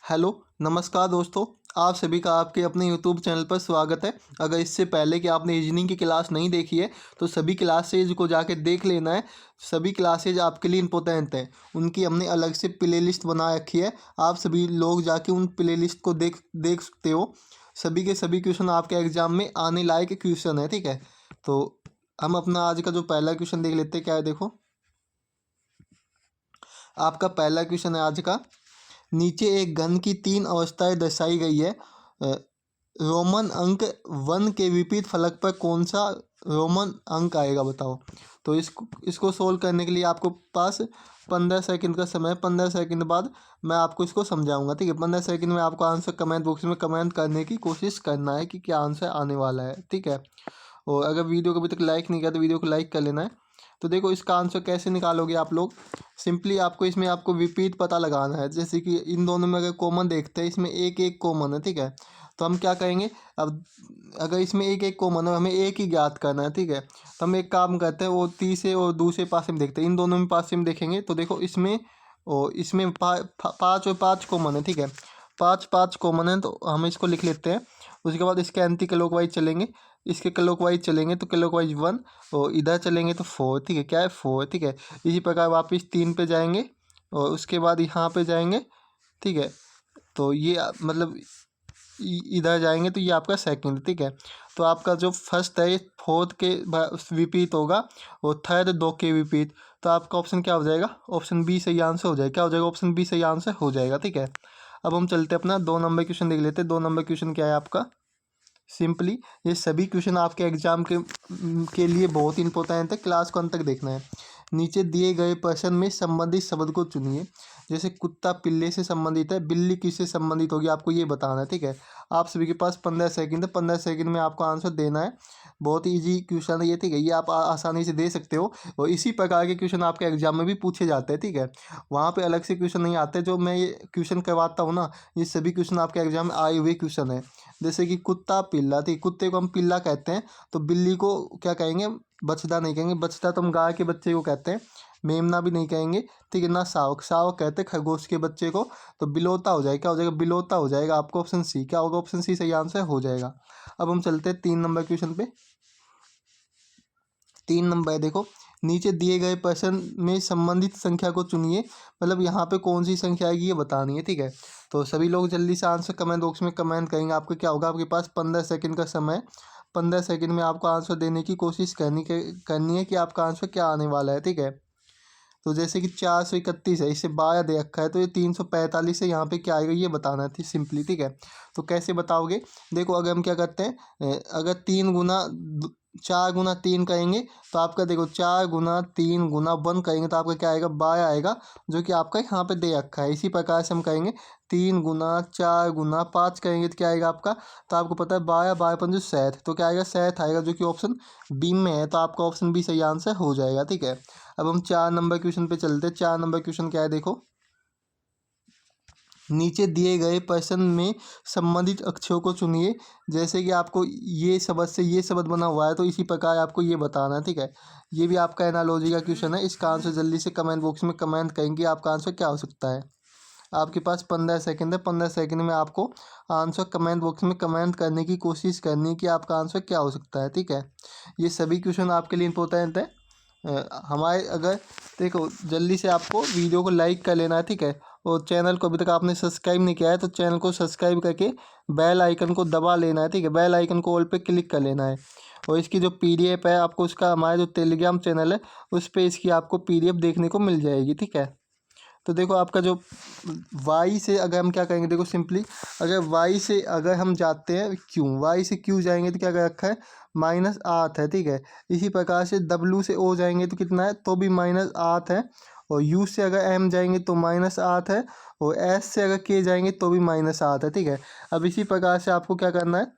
Hello, नमस्कार दोस्तों। आप सभी का आपके अपने यूट्यूब चैनल पर स्वागत है। अगर इससे पहले कि आपने रीजनिंग की क्लास नहीं देखी है तो सभी क्लासेज को जाके देख लेना है। सभी क्लासेज आपके लिए इम्पोर्टेंट हैं। उनकी हमने अलग से प्लेलिस्ट बना रखी है। आप सभी लोग जाके उन प्लेलिस्ट को देख देख सकते हो। सभी के सभी क्वेश्चन आपके एग्जाम में आने लायक क्वेश्चन है, ठीक है। तो हम अपना आज का जो पहला क्वेश्चन देख लेते हैं। क्या है, देखो। आपका पहला क्वेश्चन है आज का। नीचे एक घन की तीन अवस्थाएं दर्शाई गई है। रोमन अंक वन के विपरीत फलक पर कौन सा रोमन अंक आएगा, बताओ। तो इसको सोल्व करने के लिए आपको पास 15 सेकंड का समय है। 15 सेकंड बाद मैं आपको इसको समझाऊंगा, ठीक है। 15 सेकंड में आपको आंसर कमेंट बॉक्स में कमेंट करने की कोशिश करना है कि क्या आंसर आने वाला है, ठीक है। और अगर वीडियो को अभी तक लाइक नहीं किया तो वीडियो को लाइक कर लेना है। तो देखो, इसका आंसर कैसे निकालोगे आप लोग। सिंपली आपको इसमें आपको विपरीत पता लगाना है। जैसे कि इन दोनों में अगर कॉमन देखते हैं, इसमें एक एक कॉमन है, ठीक है। तो हम क्या करेंगे, अब अगर इसमें एक एक कॉमन है, हमें एक ही ज्ञात करना है, ठीक है। तो हम एक काम करते हैं, वो तीसरे और दूसरे पास में देखते हैं। इन दोनों में पास में देखेंगे तो देखो, इसमें और इसमें पाँच और पाँच कॉमन है, ठीक है। पाँच पाँच कॉमन है तो हम इसको लिख लेते हैं। उसके बाद इसके एंटी क्लॉकवाइज चलेंगे। इसके क्लॉकवाइज चलेंगे तो क्लॉकवाइज वन, और इधर चलेंगे तो फोर, ठीक है। क्या है, फोर, ठीक है। इसी प्रकार वापस तीन पे जाएंगे और उसके बाद यहाँ पे जाएंगे, ठीक है। तो ये मतलब इधर जाएंगे तो ये आपका सेकंड, ठीक है। तो आपका जो फर्स्ट है ये फोर्थ के विपरीत होगा और थर्ड दो के विपरीत। तो आपका ऑप्शन क्या हो जाएगा, ऑप्शन बी सही आंसर हो जाएगा। क्या हो जाएगा, ऑप्शन बी सही आंसर हो जाएगा, ठीक है। अब हम चलते अपना 2 नंबर क्वेश्चन देख लेते हैं। 2 नंबर क्वेश्चन क्या है आपका। सिंपली ये सभी क्वेश्चन आपके एग्जाम के लिए बहुत इंपॉर्टेंट है। क्लास को अंत तक देखना है। नीचे दिए गए प्रश्न में संबंधित शब्द को चुनिए। जैसे कुत्ता पिल्ले से संबंधित है, बिल्ली किससे संबंधित होगी, आपको ये बताना है, ठीक है। आप सभी के पास 15 सेकंड है। 15 सेकंड में आपको आंसर देना है। बहुत इजी क्वेश्चन है ये, ठीक है। ये आप आसानी से दे सकते हो और इसी प्रकार के क्वेश्चन आपके एग्जाम में भी पूछे जाते हैं, ठीक है। वहाँ पे अलग से क्वेश्चन नहीं आते। जो मैं ये क्वेश्चन करवाता हूँ ना, ये सभी क्वेश्चन आपके एग्जाम में आए हुए क्वेश्चन है। जैसे कि कुत्ता पिल्ला, ठीक। कुत्ते को हम पिल्ला कहते हैं तो बिल्ली को क्या कहेंगे, बछड़ा नहीं कहेंगे। बछड़ा तो हम गाय के बच्चे को कहते हैं। मेमना भी नहीं कहेंगे, ठीक है ना। सावक, सावक कहते हैं खरगोश के बच्चे को। तो बिलोता हो जाएगा। क्या हो जाएगा, बिलोता हो जाएगा। आपको ऑप्शन सी क्या होगा, ऑप्शन सी सही आंसर हो जाएगा। अब हम चलते हैं 3 नंबर क्वेश्चन पे। 3 नंबर देखो। नीचे दिए गए प्रश्न में संबंधित संख्या को चुनिए। मतलब यहाँ पे कौन सी संख्या आएगी ये बतानी है, ठीक है। तो सभी लोग जल्दी से आंसर कमेंट बॉक्स में कमेंट करेंगे। आपको क्या होगा, आपके पास 15 सेकंड का समय। 15 सेकंड में आपको आंसर देने की कोशिश करनी है कि आपका आंसर क्या आने वाला है, ठीक है। तो जैसे कि 431 है, इसे 12 दे रखा है तो ये 345 है। यहाँ पे क्या आएगा ये बताना थी सिंपली, ठीक है। तो कैसे बताओगे, देखो। अगर हम क्या करते हैं, अगर 4 गुना 3 करेंगे तो आपका देखो 4 गुना 3 गुना 1 करेंगे तो आपका क्या आएगा, 12 आएगा। जो कि आपका यहाँ पे दे रखा है। इसी प्रकार से हम करेंगे 3 गुना 4 गुना 5 करेंगे तो क्या आएगा आपका। तो आपको पता है 12 12 पंजे 7, तो क्या आएगा 7 आएगा, जो कि ऑप्शन बी में है। तो आपका ऑप्शन बी सही आंसर हो जाएगा, ठीक है। अब हम 4 नंबर क्वेश्चन पे चलते हैं। 4 नंबर क्वेश्चन क्या है, देखो। नीचे दिए गए प्रश्न में संबंधित अक्षरों को चुनिए। जैसे कि आपको ये शब्द से ये शब्द बना हुआ है तो इसी प्रकार आपको ये बताना है, ठीक है। ये भी आपका एनालॉजी का क्वेश्चन है। इसका आंसर जल्दी से कमेंट बॉक्स में कमेंट करेंगे आपका आंसर क्या हो सकता है। आपके पास 15 सेकंड है। 15 सेकंड में आपको आंसर कमेंट बॉक्स में कमेंट करने की कोशिश करनी है कि आपका आंसर क्या हो सकता है, ठीक है। ये सभी क्वेश्चन आपके लिए इंपॉर्टेंट है। हमारे अगर देखो, जल्दी से आपको वीडियो को लाइक कर लेना है, ठीक है। और चैनल को अभी तक आपने सब्सक्राइब नहीं किया है तो चैनल को सब्सक्राइब करके बेल आइकन को दबा लेना है, ठीक है। बेल आइकन को ऑल पे क्लिक कर लेना है। और इसकी जो पीडीएफ है आपको, उसका हमारा जो टेलीग्राम चैनल है उस पर इसकी आपको पीडीएफ देखने को मिल जाएगी, ठीक है। तो देखो, आपका जो वाई से अगर हम क्या करेंगे, देखो सिंपली अगर वाई से अगर हम जाते हैं क्यू, वाई से क्यू जाएंगे तो क्या कर रखा है, -8 है, ठीक है। इसी प्रकार से डब्लू से ओ जाएंगे तो कितना है, तो भी -8 है। और यू से अगर एम जाएंगे तो -8 है। और एस से अगर के जाएंगे तो भी -8 है, ठीक है। अब इसी प्रकार से आपको क्या करना है,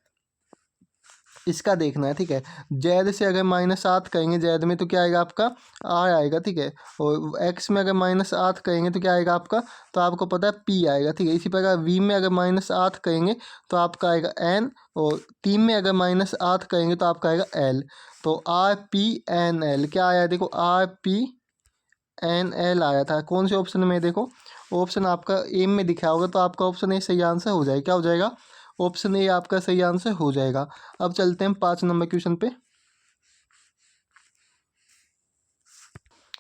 इसका देखना है, ठीक है। जैद से अगर -8 करेंगे, जैद में तो क्या आएगा आपका, आर आएगा, ठीक है। और एक्स में अगर -8 करेंगे तो क्या आएगा आपका, तो आपको पता है पी आएगा, ठीक है। इसी प्रकार वी में अगर -8 करेंगे तो आपका आएगा एन। और टी में अगर -8 करेंगे तो आपका आएगा एल। तो RPNL क्या आया, देखो RPNL आया था। कौन से ऑप्शन में, देखो ऑप्शन आपका एम में दिखा होगा, तो आपका ऑप्शन ए सही आंसर हो जाएगा। क्या हो जाएगा? ऑप्शन ए आपका सही आंसर हो जाएगा। अब चलते हैं 5 नंबर क्वेश्चन पे।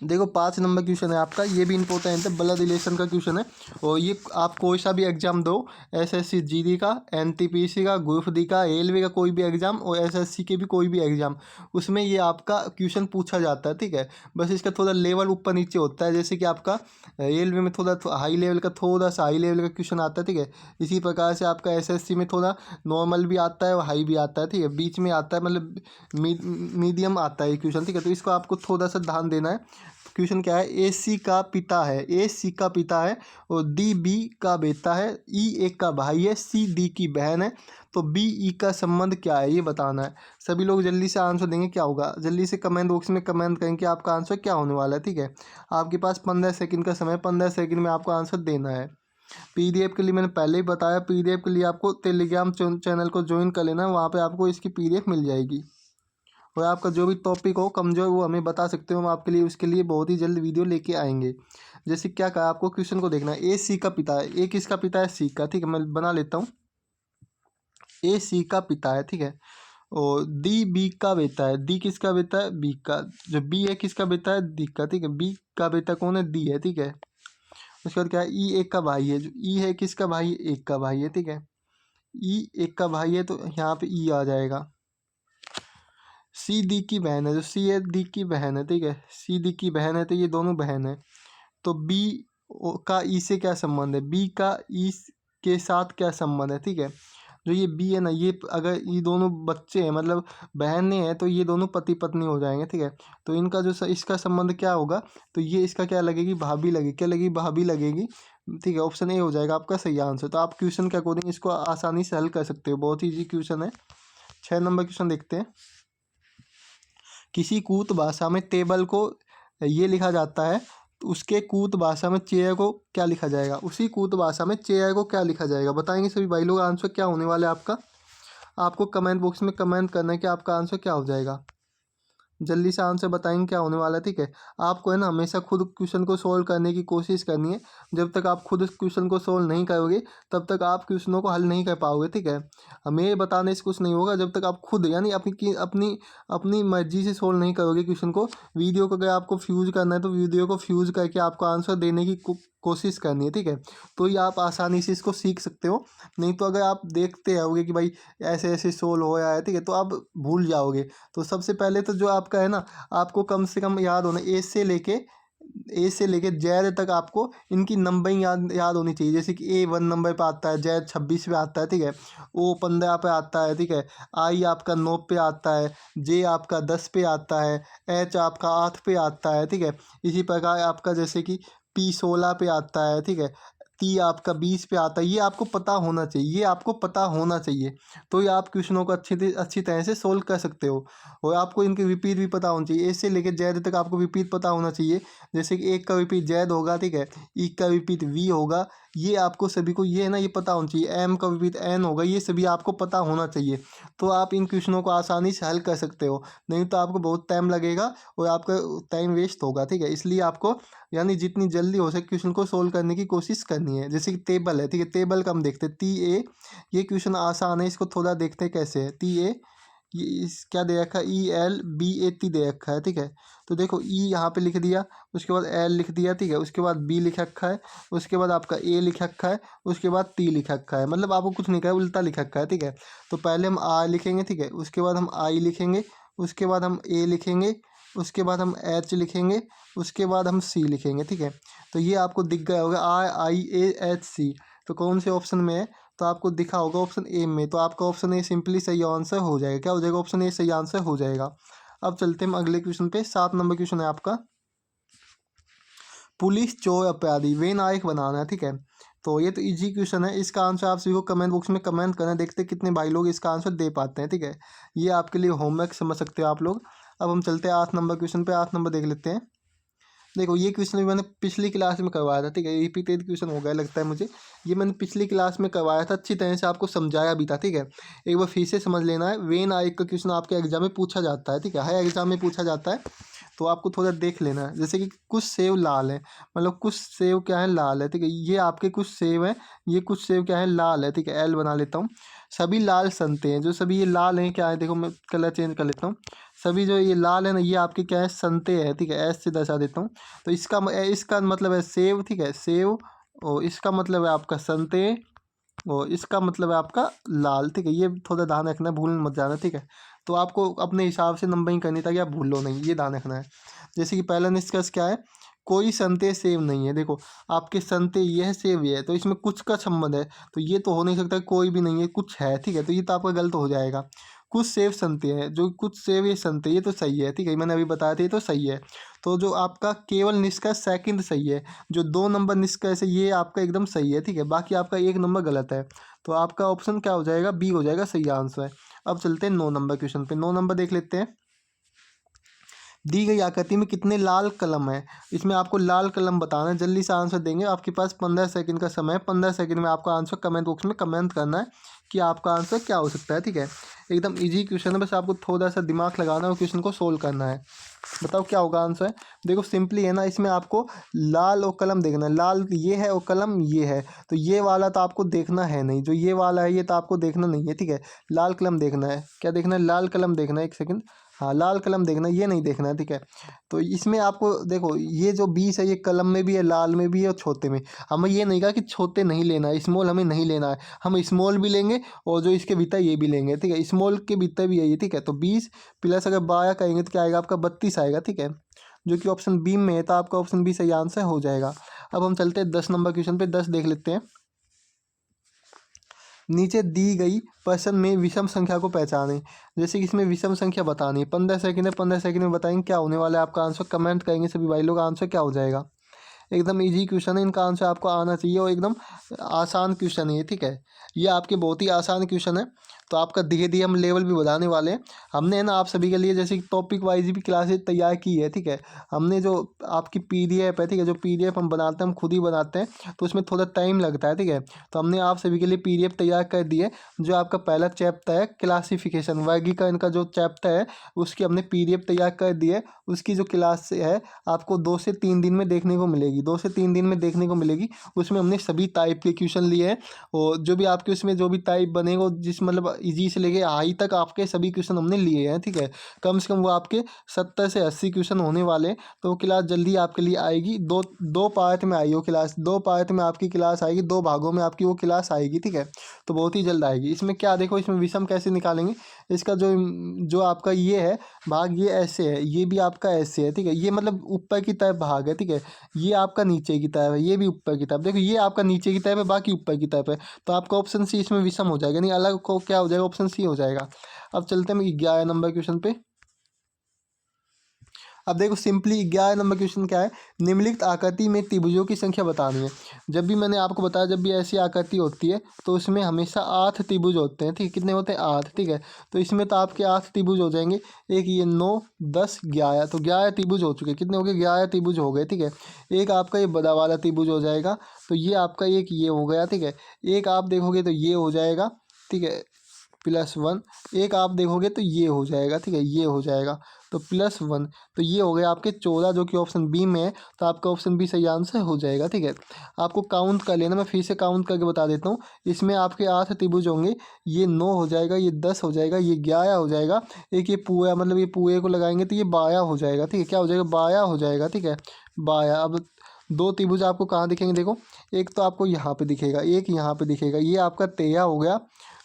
देखो 5 नंबर क्वेश्चन है आपका, ये भी इंपॉर्टेंट है, ब्लड रिलेशन का क्वेश्चन है। और ये आप कोई सा भी एग्जाम दो, एसएससी जीडी का, एनटीपीसी का, ग्रुप डी का, रेलवे का कोई भी एग्जाम और एसएससी के भी कोई भी एग्जाम, उसमें ये आपका क्वेश्चन पूछा जाता है। ठीक है, बस इसका थोड़ा लेवल ऊपर नीचे होता है। जैसे कि आपका रेलवे में थोड़ा हाई लेवल का, थोड़ा सा हाई लेवल का क्वेश्चन आता है। ठीक है, इसी प्रकार से आपका एसएससी में थोड़ा नॉर्मल भी आता है और हाई भी आता है। ठीक है, बीच में आता है, मतलब मीडियम आता है ये क्वेश्चन। ठीक है, तो इसको आपको थोड़ा सा ध्यान देना है। क्वेश्चन क्या है? ए सी का पिता है, ए सी का पिता है और डी बी का बेटा है, ई एक का भाई है, सी डी की बहन है, तो बी ई का संबंध क्या है ये बताना है। सभी लोग जल्दी से आंसर देंगे। क्या होगा? जल्दी से कमेंट बॉक्स में कमेंट करें कि आपका आंसर क्या होने वाला है। ठीक है, आपके पास 15 सेकंड का समय, 15 सेकंड में आपको आंसर देना है। पीडीएफ के लिए मैंने पहले ही बताया, पीडीएफ के लिए आपको टेलीग्राम चैनल को ज्वाइन कर लेना, वहाँ पर आपको इसकी पीडीएफ मिल जाएगी। और आपका जो भी टॉपिक हो कमजोर, वो हमें बता सकते हो, हम आपके लिए उसके लिए बहुत ही जल्द वीडियो लेके आएंगे। जैसे क्या कहा, आपको क्वेश्चन को देखना है। ए सी का पिता है, ए किसका पिता है? सी का। ठीक है, मैं बना लेता हूँ। ए सी का पिता है। ठीक है, और डी बी का बेटा है, डी किसका बेटा है? बी का। जो बी है किसका बेटा है? डी का। ठीक है, बी का बेटा कौन है? डी है। ठीक है, उसके बाद क्या है? ई एक का भाई है, जो ई है किसका भाई? एक का भाई है। ठीक है, ई एक का भाई है, तो यहाँ पे ई आ जाएगा। सी डी की बहन है, जो सी है डी की बहन है। ठीक है, सी डी की बहन है, तो ये दोनों बहन है। तो बी का ई से क्या संबंध है? बी का ई के साथ क्या संबंध है? ठीक है, जो ये बी है ना, ये अगर ये दोनों बच्चे हैं, मतलब बहनें हैं, तो ये दोनों पति पत्नी हो जाएंगे। ठीक है, तो इनका जो इसका संबंध क्या होगा? तो ये इसका क्या लगेगी? भाभी लगेगी। क्या लगेगी? भाभी लगेगी। ठीक है, ऑप्शन ए हो जाएगा आपका सही आंसर। तो आप क्वेश्चन के अकॉर्डिंग इसको आसानी से हल कर सकते हो, बहुत ईजी क्वेश्चन है। 6 नंबर क्वेश्चन देखते हैं। किसी कूट भाषा में टेबल को ये लिखा जाता है, तो उसके कूट भाषा में चेयर को क्या लिखा जाएगा? उसी कूट भाषा में चेयर को क्या लिखा जाएगा? बताएंगे सभी भाई लोग। आंसर क्या होने वाला है आपका? आपको कमेंट बॉक्स में कमेंट करना है कि आपका आंसर क्या हो जाएगा। जल्दी से आंसर बताएंगे क्या होने वाला है। ठीक है, आपको है ना हमेशा खुद क्वेश्चन को सोल्व करने की कोशिश करनी है। जब तक आप खुद क्वेश्चन को सोल्व नहीं करोगे, तब तक आप क्वेश्चनों को हल नहीं कर पाओगे। ठीक है, हमें बताने से कुछ नहीं होगा, जब तक आप खुद यानी अपनी अपनी अपनी मर्जी से सोल्व नहीं करोगे क्वेश्चन को। वीडियो को अगर आपको फ्यूज करना है, तो वीडियो को फ्यूज करके आपको आंसर देने की कोशिश करनी है। ठीक है, तो ये आप आसानी से इसको सीख सकते हो। नहीं तो अगर आप देखते रहोगे कि भाई ऐसे ऐसे सोल्व हो रहा है, ठीक है, तो आप भूल जाओगे। तो सबसे पहले तो जो आपका है ना, आपको कम से कम याद होना, ए से लेके जेड तक आपको इनकी नंबरिंग याद होनी चाहिए। जैसे कि ए 1 नंबर पे आता है, जेड 26 पे आता है। ठीक है, ओ 15 पे आता है। ठीक है, आई आपका 9 पे आता है, जे आपका 10 पे आता है, एच आपका 8 पे आता है। ठीक है, इसी प्रकार आपका जैसे कि पी 16 पे आता है। ठीक है, टी आपका 20 पे आता है। ये आपको पता होना चाहिए, ये आपको पता होना चाहिए, तो ये आप क्वेश्चनों को अच्छी तरह से सोल्व कर सकते हो। और आपको इनके विपरीत भी पता होना चाहिए। ए से लेकर जेड तक आपको विपरीत पता होना चाहिए। जैसे कि एक का विपरीत जेड होगा। ठीक है, ई का विपरीत वी होगा। ये आपको सभी को ये है ना, ये पता होना चाहिए। एम का विपरीत एन होगा। ये सभी आपको पता होना चाहिए, तो आप इन क्वेश्चनों को आसानी से हल कर सकते हो। नहीं तो आपको बहुत टाइम लगेगा और आपका टाइम वेस्ट होगा। ठीक है, इसलिए आपको यानी जितनी जल्दी हो सके क्वेश्चन को सोल्व करने की कोशिश करनी है। जैसे कि टेबल है। ठीक है, टेबल का हम देखते हैं टी ए। ये क्वेश्चन आसान है, इसको थोड़ा देखते हैं कैसे है। टी ए, ये इस क्या दे रखा है? E L B A T दे रखा है। ठीक है, तो देखो ई यहाँ पे लिख दिया, उसके बाद एल लिख दिया। ठीक है, उसके बाद बी लिख रखा है, उसके बाद आपका ए लिख रखा है, उसके बाद टी लिख रखा है। मतलब आपको कुछ नहीं कहा, उल्टा लिख रखा है। ठीक है, तो पहले हम आर लिखेंगे। ठीक है, उसके बाद हम आई लिखेंगे, उसके बाद हम ए लिखेंगे, उसके बाद हम एच लिखेंगे, उसके बाद हम सी लिखेंगे। ठीक है, तो ये आपको दिख गया होगा are I A H C, तो कौन से ऑप्शन में है? तो आपको दिखा होगा ऑप्शन ए में, तो आपका ऑप्शन ए सिंपली सही आंसर हो जाएगा। क्या हो जाएगा? ऑप्शन ए सही आंसर हो जाएगा। अब चलते हैं हम अगले क्वेश्चन पे। 7 नंबर क्वेश्चन है आपका, पुलिस चोर अपराधी वे नायक बनाना है। ठीक है, तो ये तो इजी क्वेश्चन है, इसका आंसर आप सभी को कमेंट बॉक्स में कमेंट करना, देखते हैं कितने भाई लोग इसका आंसर दे पाते हैं। ठीक है, ये आपके लिए होमवर्क समझ सकते हो आप लोग। अब हम चलते हैं 8 नंबर क्वेश्चन पे। 8 नंबर देख लेते हैं। देखो ये क्वेश्चन भी मैंने पिछली क्लास में करवाया था। ठीक है, रिपीटेड क्वेश्चन हो गया लगता है मुझे। ये मैंने पिछली क्लास में करवाया था, अच्छी तरह से आपको समझाया भी था। ठीक है, एक बार फिर से समझ लेना है। वेन नायक का क्वेश्चन आपके एग्जाम में पूछा जाता है। ठीक है, हर एग्जाम में पूछा जाता है। तो आपको थोड़ा देख लेना है। जैसे कि कुछ सेव लाल है, मतलब कुछ सेव क्या है, लाल है, ठीक है। ये आपके कुछ सेव है, ये कुछ सेव क्या है, लाल है, ठीक है। एल बना लेता हूँ। सभी लाल संते हैं, जो सभी ये लाल हैं, क्या है देखो, मैं कलर चेंज कर लेता हूँ। सभी जो ये लाल है ना, ये आपके क्या है, संते हैं, ठीक है। एस से दर्शा देता हूँ। तो इसका मतलब है सेव, ठीक है, सेव। और इसका मतलब है आपका संते, और इसका मतलब है आपका लाल, ठीक है। ये थोड़ा ध्यान रखना है, भूल मत जाना, ठीक है। तो आपको अपने हिसाब से नंबरिंग करनी ताकि आप भूलो नहीं, ये ध्यान रखना है। जैसे कि पहला निष्कर्ष क्या है, कोई संते सेव नहीं है। देखो आपके संते ये है, सेव ये है, तो इसमें कुछ का संबंध है, तो ये तो हो नहीं सकता कोई भी नहीं है, कुछ है, ठीक है। तो ये तो आपका गलत हो जाएगा। कुछ सेव संते हैं, जो कुछ सेव ये संते, ये तो सही है, ठीक है, मैंने अभी बताया था, ये तो सही है। तो जो आपका केवल निष्कर्ष सेकंड सही है, जो 2 नंबर निष्कर्ष है ये आपका एकदम सही है, ठीक है। बाकी आपका 1 नंबर गलत है। तो आपका ऑप्शन क्या हो जाएगा, बी हो जाएगा सही आंसर। अब चलते हैं 9 नंबर क्वेश्चन पे। 9 नंबर देख लेते हैं। दी गई आकृति में कितने लाल कलम है। इसमें आपको लाल कलम बताना है, जल्दी से आंसर देंगे। आपके पास 15 सेकंड का समय है। 15 सेकंड में आपका आंसर कमेंट बॉक्स में कमेंट करना है कि आपका आंसर क्या हो सकता है, ठीक है। एकदम इजी क्वेश्चन है, बस आपको थोड़ा सा दिमाग लगाना है और क्वेश्चन को सोल्व करना है। बताओ क्या होगा आंसर। देखो सिंपली है ना, इसमें आपको लाल और कलम देखना है। लाल ये है और कलम ये है, तो ये वाला तो आपको देखना है नहीं, जो ये वाला है ये तो आपको देखना नहीं है, ठीक है। लाल कलम देखना है। क्या देखना है, लाल कलम देखना है। 1 सेकंड, हाँ लाल कलम देखना है, ये नहीं देखना है, ठीक है। तो इसमें आपको देखो, ये जो 20 है ये कलम में भी है, लाल में भी है और छोटे में। हमें ये नहीं कहा कि छोटे नहीं लेना है, स्मॉल हमें नहीं लेना है। हम स्मॉल भी लेंगे और जो इसके भीतर ये भी लेंगे, ठीक है। स्मॉल के भीतर भी है ये, ठीक है। तो 20 प्लस अगर 12 करेंगे तो क्या आएगा आपका, 32 आएगा, ठीक है। जो कि ऑप्शन बी में है, तो आपका ऑप्शन बी सही आंसर हो जाएगा। अब हम चलते हैं 10 नंबर क्वेश्चन पे। 10 देख लेते हैं। नीचे दी गई प्रश्न में विषम संख्या को पहचानें। जैसे कि इसमें विषम संख्या बतानी है। 15 सेकंड है, 15 सेकंड में बताएंगे क्या होने वाला है आपका आंसर। कमेंट करेंगे सभी भाई लोग, आंसर क्या हो जाएगा। एकदम इजी क्वेश्चन है, इनका आंसर आपको आना चाहिए और एकदम आसान क्वेश्चन है ये, ठीक है। ये आपके बहुत ही आसान क्वेश्चन है। तो आपका धीरे धीरे हम लेवल भी बढ़ाने वाले हैं। हमने है ना आप सभी के लिए जैसे टॉपिक वाइज भी क्लासेज तैयार की है, ठीक है। हमने जो आपकी पीडीएफ है, ठीक है, जो पीडीएफ हम बनाते हैं, हम खुद ही बनाते हैं, तो उसमें थोड़ा टाइम लगता है, ठीक है। तो हमने आप सभी के लिए पीडीएफ तैयार कर दी है। जो आपका पहला चैप्टर है क्लासिफिकेशन, वर्गीकरण का जो चैप्टर है, उसकी हमने पीडीएफ तैयार कर दी है। उसकी जो क्लास है आपको 2 से 3 दिन में देखने को मिलेगी, 2 से 3 दिन में देखने को मिलेगी। उसमें हमने सभी टाइप के क्वेश्चन लिए हैं, और जो भी आपके उसमें जो भी टाइप बनेगा, जिस मतलब इजी से लेके हाई तक आपके सभी क्वेश्चन हमने लिए हैं, ठीक है। कम से कम वो आपके 70 से 80 क्वेश्चन होने वाले हैं। तो वो क्लास जल्दी आपके लिए आएगी। दो दो पार्ट में आएगी वो क्लास, 2 पार्ट में आपकी क्लास आएगी, 2 भागों में आपकी वो क्लास आएगी, ठीक है। तो बहुत ही जल्द आएगी। इसमें क्या देखो, इसमें विषम कैसे निकालेंगे। इसका जो जो आपका ये है भाग, ये ऐसे है, ये भी आपका ऐसे है, ठीक है। ये मतलब ऊपर की तरफ भाग है, ठीक है। ये आपका नीचे की तरफ है, ये भी ऊपर की तरफ। देखो ये आपका नीचे की तरफ है, बाकी ऊपर की तरफ है। तो आपका ऑप्शन सी इसमें विषम हो जाएगा, नहीं अलग को क्या हो जाएगा, ऑप्शन सी हो जाएगा। अब चलते हैं 11 नंबर क्वेश्चन पे। अब देखो सिंपली 11 नंबर क्वेश्चन क्या है, निम्नलिखित आकृति में त्रिभुजों की संख्या बतानी है। जब भी मैंने आपको बताया, जब भी ऐसी आकृति होती है तो उसमें हमेशा 8 त्रिभुज होते हैं, ठीक है। कितने होते हैं, 8, ठीक है। तो इसमें तो आपके 8 त्रिभुज हो जाएंगे। एक ये 9, 10, 11, तो 11 त्रिभुज हो चुके। कितने हो गए, 11 त्रिभुज हो गए, ठीक है। एक आपका ये बड़ा वाला त्रिभुज हो जाएगा, तो ये आपका एक ये हो गया, ठीक है। एक आप देखोगे तो ये हो जाएगा, ठीक है, +1। एक आप देखोगे तो ये हो जाएगा, ठीक है, ये हो जाएगा, तो +1। तो ये हो गया आपके 14, जो कि ऑप्शन बी में है। तो आपका ऑप्शन बी सही आंसर हो जाएगा, ठीक है। आपको काउंट कर लेना, मैं फिर से काउंट करके बता देता हूँ। इसमें आपके 8 त्रिभुज होंगे। ये 9 हो जाएगा, ये 10 हो जाएगा, ये 11 हो जाएगा। एक ये पूरा, मतलब ये पूरे को लगाएंगे तो ये 12 हो जाएगा, ठीक है। क्या हो जाएगा, 12 हो जाएगा, ठीक है, 12। अब 2 त्रिभुज आपको कहाँ दिखेंगे, देखो एक तो आपको यहाँ पे दिखेगा, एक यहाँ पे दिखेगा, ये आपका 13 हो गया।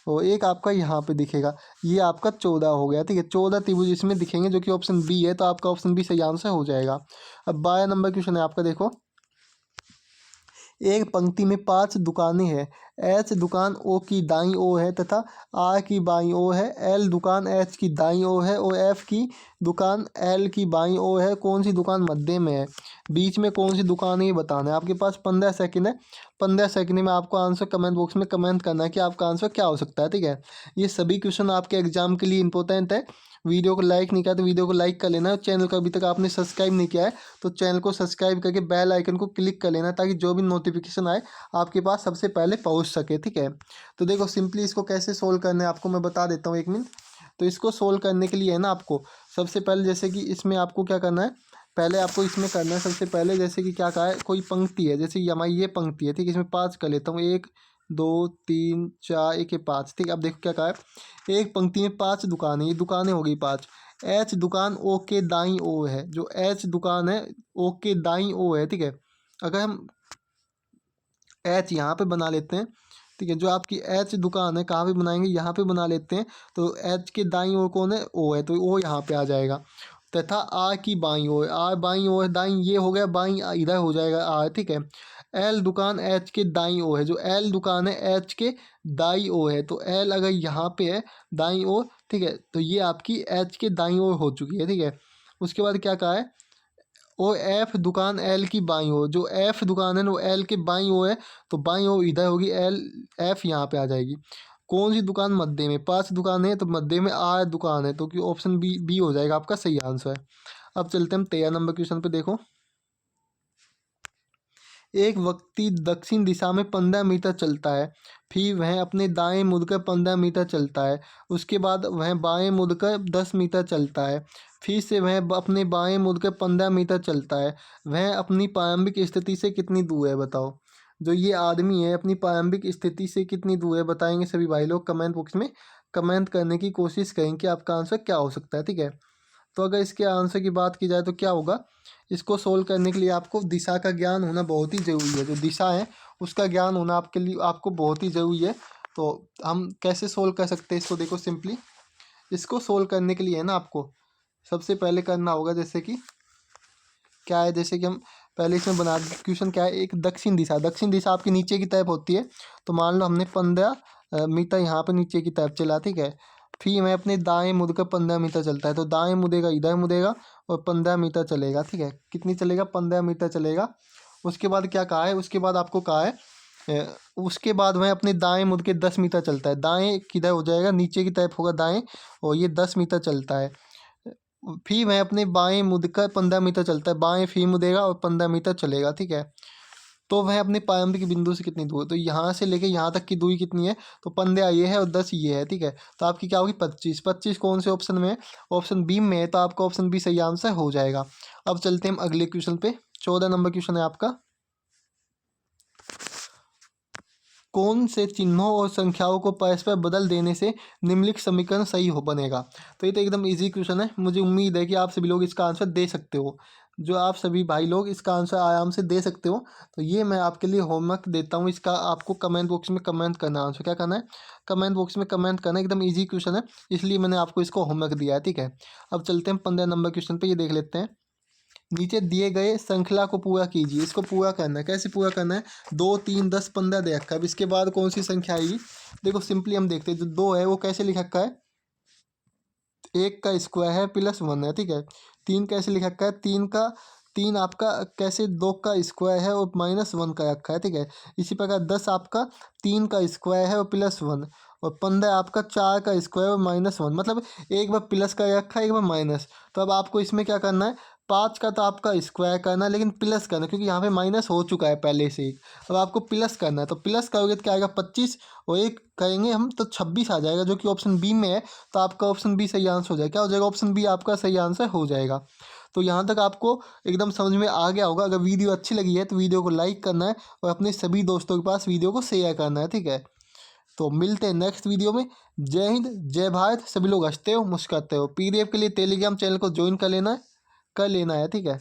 और एक आपका यहाँ पे दिखेगा, ये आपका 14 हो गया, ठीक है। 14 त्रिभुज इसमें दिखेंगे, जो कि ऑप्शन बी है। तो आपका ऑप्शन बी सही आंसर हो जाएगा। अब 12 नंबर क्वेश्चन है आपका, देखो एक पंक्ति में 5 दुकानें हैं। एच दुकान ओ की दाईं ओर है तथा आर की बाईं ओर है। एल दुकान एच की दाईं ओर है और एफ की दुकान एल की बाईं ओर है। कौन सी दुकान मध्य में है, बीच में कौन सी दुकान है ये बताना है। आपके पास 15 सेकंड है। 15 सेकंड में आपको आंसर कमेंट बॉक्स में कमेंट करना है कि आपका आंसर क्या हो सकता है, ठीक है। ये सभी क्वेश्चन आपके एग्जाम के लिए इंपॉर्टेंट है। वीडियो को लाइक नहीं किया तो वीडियो को लाइक कर लेना है। चैनल को अभी तक आपने सब्सक्राइब नहीं किया है तो चैनल को सब्सक्राइब करके बेल आइकन को क्लिक कर लेना, ताकि जो भी नोटिफिकेशन आए आपके पास सबसे पहले पहुंच सके, ठीक है। तो देखो सिंपली इसको कैसे सोल्व करना है आपको मैं बता देता हूँ, 1 मिनट। तो इसको सोल्व करने के लिए है ना आपको सबसे पहले जैसे कि इसमें आपको क्या करना है, पहले आपको इसमें करना है सबसे पहले जैसे कि क्या कहा है, कोई पंक्ति है जैसे हमारी ये पंक्ति है ठीक है, इसमें 5 कर लेता हूँ, 1 2 3 4 1 5 ठीक है। अब देखो क्या कहा है, एक पंक्ति में 5 दुकानें, ये दुकानें हो गई 5। एच दुकान ओ के दाईं ओर है, जो एच दुकान है ओ के दाईं ओर है ठीक है। अगर हम एच यहाँ पे बना लेते हैं ठीक है, जो आपकी एच दुकान है कहाँ पे बनाएंगे, यहाँ पे बना लेते हैं। तो एच के दाईं ओर कौन है, ओ है, तो ओ यहाँ पे आ जाएगा। तथा आर की बाईं ओर, आर बाईं ओर है, दाईं ये हो गया, बाईं इधर हो जाएगा आर ठीक है। एल दुकान एच के दाईं ओर है, जो एल दुकान है एच के दाईं ओर है, तो एल अगर यहाँ पे है दाईं ओर ठीक है, तो ये आपकी एच के दाईं ओर हो चुकी है ठीक है। उसके बाद क्या कहा है, और एफ दुकान एल की बाईं ओर, जो एफ दुकान है ना वो एल के बाईं ओर है, तो बाईं ओर इधर होगी, एल एफ यहाँ पे आ जाएगी। कौन सी दुकान मध्य में, 5 दुकान है तो मध्य में आर दुकान है, तो कि ऑप्शन बी बी हो जाएगा आपका सही आंसर। अब चलते हैं हम 13 नंबर क्वेश्चन पे। देखो एक व्यक्ति दक्षिण दिशा में 15 मीटर चलता है, फिर वह अपने दाएं मुड़कर 15 मीटर चलता है, उसके बाद वह बाएं मुड़कर 10 मीटर चलता है, फिर से वह अपने बाएं मुड़कर 15 मीटर चलता है। वह अपनी प्रारंभिक स्थिति से कितनी दूर है बताओ। जो ये आदमी है अपनी प्रारंभिक स्थिति से कितनी दूर है बताएंगे सभी भाई लोग कमेंट बॉक्स में कमेंट करने की कोशिश करें कि आपका आंसर क्या हो सकता है ठीक है। तो अगर इसके आंसर की बात की जाए तो क्या होगा, इसको सोल्व करने के लिए आपको दिशा का ज्ञान होना बहुत ही ज़रूरी है, जो दिशा है उसका ज्ञान होना आपके लिए आपको बहुत ही ज़रूरी है। तो हम कैसे सोल्व कर सकते हैं इसको, देखो सिंपली इसको सोल्व करने के लिए है ना आपको सबसे पहले करना होगा जैसे कि क्या है, जैसे कि हम पहले इसमें बना क्वेश्चन क्या है, एक दक्षिण दिशा आपकी नीचे की तरफ होती है। तो मान लो हमने 15 मीटर यहाँ पर नीचे की तरफ चला ठीक है, फिर मैं अपने दाएं मुड़कर 15 मीटर चलता है, तो दाएं मुड़ेगा इधर मुड़ेगा और 15 मीटर चलेगा ठीक है। कितनी चलेगा, 15 मीटर चलेगा। उसके बाद क्या कहा है, उसके बाद आपको कहा है उसके बाद वह अपने दाएं मुड़ के 10 मीटर चलता है, दाएं किधर हो जाएगा नीचे की तरफ होगा दाएं, और ये 10 मीटर चलता है। फिर वह अपने बाएं मुड़कर 15 मीटर चलता है, बाएं फिर मुड़ेगा और 15 मीटर चलेगा ठीक है। तो वह अपने प्रारंभिक बिंदु से कितनी दूर है, तो यहाँ से लेके यहाँ तक की दूरी कितनी है, तो 15 ये है और 10 ये है ठीक है। तो आपकी क्या होगी 25, 25 कौन से ऑप्शन में है, ऑप्शन बी में है, तो आपका ऑप्शन बी सही आंसर हो जाएगा। अब चलते हैं हम अगले क्वेश्चन पे। 14 नंबर क्वेश्चन है आपका, कौन से चिन्हों और संख्याओं को परस्पर बदल देने से निम्नलिखित समीकरण सही हो बनेगा। तो ये तो एकदम इजी क्वेश्चन है, मुझे उम्मीद है कि आप सभी लोग इसका आंसर दे सकते हो, जो आप सभी भाई लोग इसका आंसर आराम से दे सकते हो। तो ये मैं आपके लिए होमवर्क देता हूँ, इसका आपको कमेंट बॉक्स में कमेंट करना, आंसर क्या करना है कमेंट बॉक्स में कमेंट करना, एकदम ईजी क्वेश्चन है इसलिए मैंने आपको इसको होमवर्क दिया है ठीक है। अब चलते हैं 15 नंबर क्वेश्चन पर, ये देख लेते हैं। नीचे दिए गए श्रृंखला को पूरा कीजिए, इसको पूरा करना है, कैसे पूरा करना है, 2 3 10 15 दे रखा है, अब इसके बाद कौन सी संख्या आएगी। देखो सिंपली हम देखते हैं, जो 2 है वो कैसे लिख रखा है, 1 का स्क्वायर है प्लस 1 है ठीक है। 3 कैसे लिख रखा है, 3 आपका कैसे 2 का स्क्वायर है और -1 का रखा है ठीक है। इसी प्रकार 10 आपका 3 का स्क्वायर है और +1, और 15 आपका 4 का स्क्वायर और -1, मतलब एक बार प्लस का रखा है एक बार माइनस। तो अब आपको इसमें क्या करना है, 5 का तो आपका स्क्वायर करना है लेकिन प्लस करना है, क्योंकि यहाँ पे माइनस हो चुका है पहले से ही। अब आपको प्लस करना है, तो प्लस करोगे तो क्या आएगा 25, और एक करेंगे हम तो 26 आ जाएगा, जो कि ऑप्शन बी में है। तो आपका ऑप्शन बी सही आंसर हो जाएगा, क्या हो जाएगा ऑप्शन बी आपका सही आंसर हो जाएगा। तो यहाँ तक आपको एकदम समझ में आ गया होगा। अगर वीडियो अच्छी लगी है तो वीडियो को लाइक करना है और अपने सभी दोस्तों के पास वीडियो को शेयर करना है ठीक है। तो मिलते हैं नेक्स्ट वीडियो में। जय हिंद जय भारत, सभी लोग हंसते हो मुस्कुराते हो। पीडीएफ के लिए टेलीग्राम चैनल को ज्वाइन कर लेना है ठीक है।